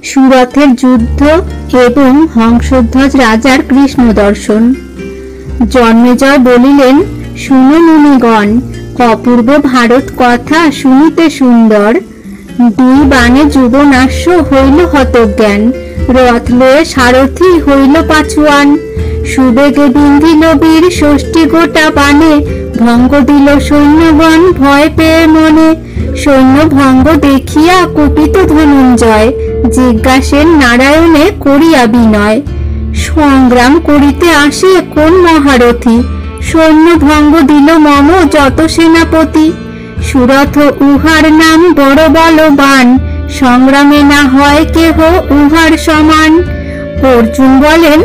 সুরথের যুদ্ধ এবং হংসধ্বজ রাজার কৃষ্ণ দর্শন। জন্মেজয় বলিলেন, শুনো মুনিগণ, অপূর্ব ভারত কথা শুনিতে সুন্দর। দুই বাণে যুবনাশ্য হইল হতজ্ঞান, রথ লয়ে সারথি হইল পাছুয়ান। সুবেগে বিন্ধিল বীর ষষ্ঠী গোটা বাণে, ভঙ্গ দিল সৈন্যগণ ভয় পেয়ে মনে। সৈন্য ভঙ্গ দেখিয়া কুপিত ধনঞ্জয়, জিজ্ঞাসেন নারায়ণে করিয়া বিনয়। সংগ্রাম করিতে আসে কোন মহারথী, সৈন্য ভঙ্গ দিল মম যত সেনাপতি। সুরথ উহার নাম বড় বলবান, সংগ্রামে না হয় কেহ উহার সমান। অর্জুন বলেন,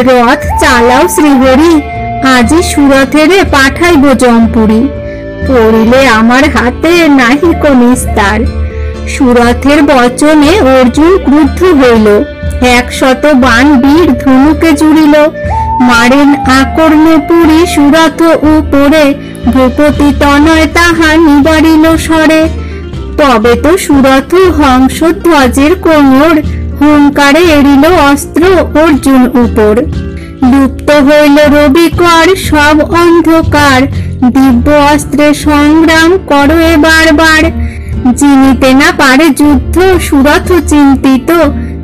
রথ চালাও শ্রীহরি, আজি সুরথেরে পাঠাইব জমপুরি। পড়িলে আমার হাতে নাহিক নিস্তার। সুরথের বচনে অর্জুন ক্রুদ্ধ হইল, 100 বাণ বীর ধনুকে জুড়িল। মারেন আকর্ণে পুরি সুরথ উপরে, ভূপতি তনয় তাহা নিবারিল স্বরে। তবে তো সুরথ হংসধ্বজের কোমর, হুঙ্কারে এড়িল অস্ত্র অর্জুন উপর। লুপ্ত হইল রবিকর সব অন্ধকার, দিব্য অস্ত্রে সংগ্রাম করো এবার বার। জিনিতে না পারে যুদ্ধ সুরথ চিন্তিত,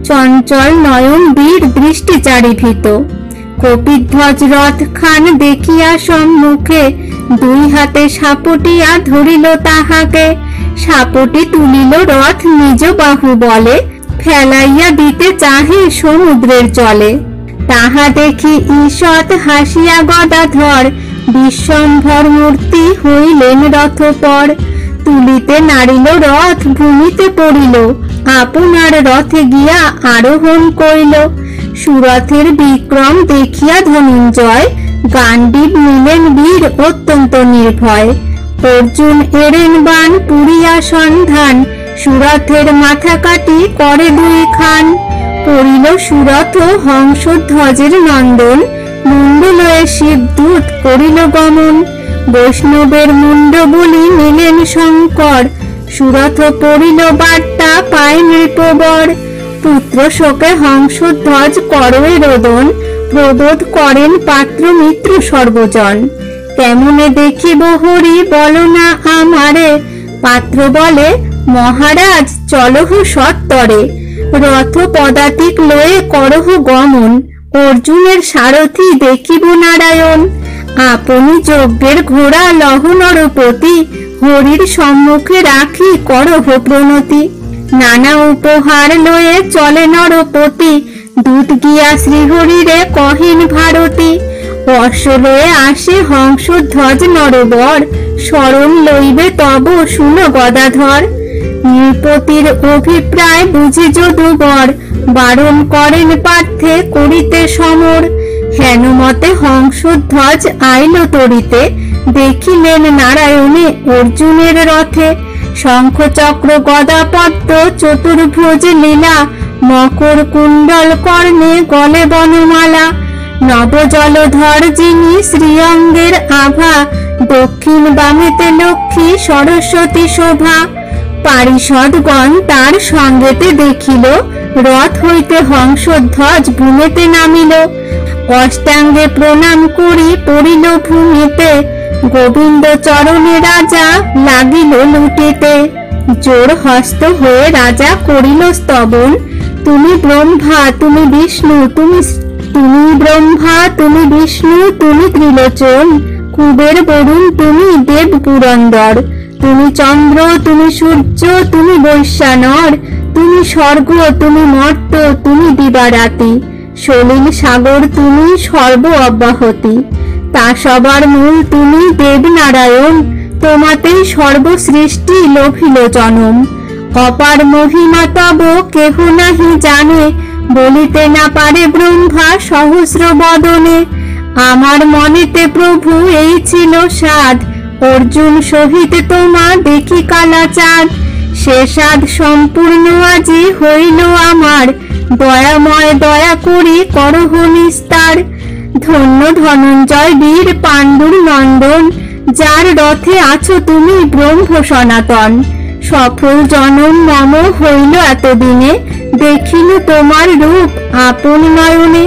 চঞ্চল নয়ন বীর দৃষ্টি চারিভীত। কপিধ্বজ রথ খান দেখিয়া সম্মুখে, দুই হাতে সাপটিয়া ধরিল তাহাকে। সাপটি তুলিল রথ নিজ বাহু বলে, ফেলাইয়া দিতে চাহে সমুদ্রের জলে। তাহা দেখি ঈষৎ হাসিয়া গদাধর, বিশ্বম্ভর মূর্তি হইলেন রথপর। তুলিতে নাড়িল রথ ভূমিতে পড়িল, আপনার রথে গিয়া আরোহণ করিল। সুরথের বিক্রম দেখিয়া ধনঞ্জয়, গান্ডীব নিলেন বীর অত্যন্ত নির্ভয়। অর্জুন এড়েন বাণ পুরিয়া সন্ধান, সুরথের মাথা কাটি করে 2 খান। পড়িল সুরথ হংসধ্বজের নন্দন, মুন্ড লয়ে শিবদূত করিল গমন। বৈষ্ণবের মুন্ড বলি নিলেন শঙ্কর, সুরথ পড়িল বার্তা পায় নৃপবর। পুত্র শোকে হংসধ্বজ করয়ে রোদন, প্রবোধ করেন পাত্র মিত্র সর্বজন। কেমনে দেখিব হরি বলো না আমারে, পাত্র বলে, মহারাজ চলহ সত্তরে। রথ পদাতিক লয়ে করহ গমন, অর্জুনের সারথি দেখিব নারায়ণ। আপনি যজ্ঞের ঘোড়া লহ নরপতি, হরির সম্মুখে রাখি করহ প্রণতি। নানা উপহার লয়ে চলে নরপতি, দূত গিয়া শ্রীহরিরে কহেন ভারতী। অশ্ব লয়ে আসে হংসধ্বজ নরবর, শরণ লইবে তব শুনো গদাধর। নৃপতির অভিপ্রায় বুঝি যদুবর, বারণ করেন পার্থে করিতে সমর। হেনমতে হংসধ্বজ আইল তরিতে, দেখিলেন নারায়ণে অর্জুনের রথে। শঙ্খ চক্র গদা পদ্ম চতুর্ভুজ লীলা, মকর কুণ্ডল কর্ণে গলে বনমালা। নব জলধর যিনি শ্রীঅঙ্গের আভা, দক্ষিণ বামেতে লক্ষ্মী সরস্বতী শোভা। পারিষদগণ তার সঙ্গেতে দেখিল, রথ হইতে হংসধ্বজ ভূমিতে নামিল। অষ্টাঙ্গে প্রণাম করি পড়িল ভূমিতে, গোবিন্দ চরণে রাজা লাগিল লুটিতে। জোর হস্ত হয়ে রাজা করিল স্তবন, তুমি ব্রহ্মা তুমি বিষ্ণু তুমি ব্রহ্মা তুমি বিষ্ণু তুমি ত্রিলোচন। কুবের বরুণ তুমি দেব পুরন্দর, তুমি চন্দ্র তুমি সূর্য তুমি বৈশ্বানর। তুমি স্বর্গ তুমি মর্ত তুমি দিবারাতি, সলিল সাগর তুমি সর্ব অব্যাহতি। তা সবার মূল তুমি দেবনারায়ণ, তোমাতেই সর্বসৃষ্টি লোভিল জনম। অপার মহিমা তব কেহ নাহি জানে, বলিতে না পারে ব্রহ্মা সহস্র বদনে। আমার মনেতে প্রভু এই ছিল সাধ, অর্জুন সহিত তোমা দেখি কালাচাঁদ। সে সাধ সম্পূর্ণ আজি হইল আমার, দয়াময় দয়া করি করহ নিস্তার। ধন্য ধনঞ্জয় বীর পাণ্ডুর নন্দন, যার রথে আছো তুমি ব্রহ্ম সনাতন। সফল জনম মম হইল এতদিনে, দেখিল তোমার রূপ আপন নয়নে।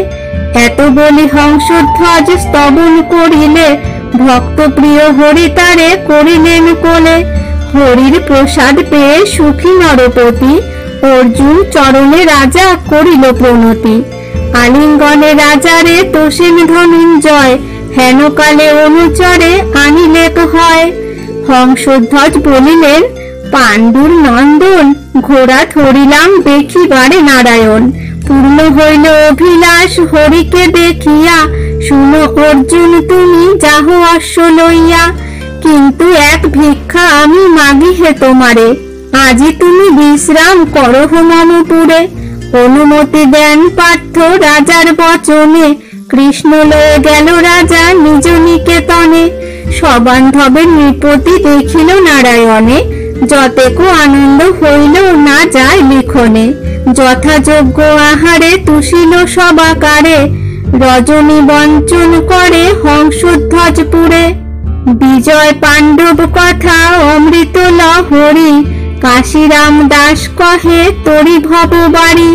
এত বলি হংসধ্বজ স্তবন করিলে, ভক্ত প্রিয় হরি তারে করিলেন কোলে। হরির প্রসাদ পেয়ে সুখী নরপতি, অর্জুন চরণে রাজা করিল প্রণতি। আলিঙ্গনে রাজারে তোষেন ধনঞ্জয়, হেনকালে অনুচরে আনিলেক হয়। হংসধ্বজ বলিলেন, পাণ্ডুর নন্দন, ঘোড়া ধরিলাম দেখিবারে নারায়ণ। পূর্ণ হইল অভিলাষ হরিকে দেখিয়া, শুনো অর্জুন তুমি যাহ অশ্ব লইয়া। কিন্তু এক ভিক্ষা আমি মাগি হে তোমারে, আজি তুমি বিশ্রাম করহ মমপুরে। অনুমতি দেন পার্থ রাজার বচনে, কৃষ্ণ লয়ে গেল রাজা নিজ নিকেতনে। সবান্ধবের নৃপতি দেখিল নারায়ণে, যতেকো আনন্দ হইল না যায় লিখনে। যথাযোগ্য আহারে তুষিল সবাকারে, রজনী বঞ্চন করে হংসধ্বজপুরে। বিজয় পাণ্ডব কথা অমৃত লহরী, কাশীরাম দাস কহে তরি ভব বাড়ি।